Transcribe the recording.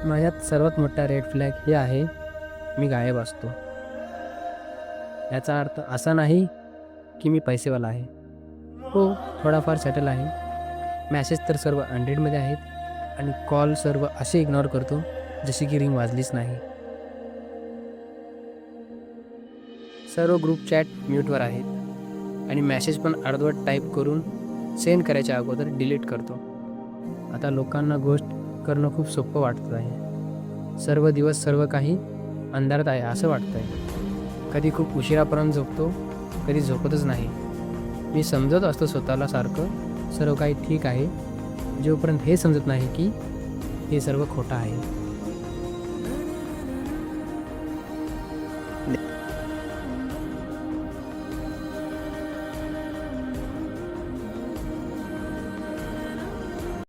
माझ्यात सर्वात मोठा रेड फ्लॅग हे आहे, मी गायब असतो. याचा अर्थ असा नाही की मी पैसेवाला आहे. हो, थोडाफार सेटल आहे. मॅसेज तर सर्व अनरीडमध्ये आहेत आणि कॉल सर्व असे इग्नोर करतो जशी की रिंग वाजलीच नाही. सर्व ग्रुप चॅट म्यूटवर आहेत आणि मॅसेज पण अर्धवट टाईप करून सेंड करायच्या अगोदर डिलीट करतो. आता लोकांना गोष्ट करणं खूप सोपं वाटत आहे. सर्व दिवस सर्व काही अंधारात आहे असं वाटतंय. कधी खूप उशिरापर्यंत झोपतो, कधी झोपतच नाही. मी समजत असतो स्वतःला सारखं सर्व काही ठीक आहे, जोपर्यंत हे समजत नाही की हे सर्व खोटं आहे.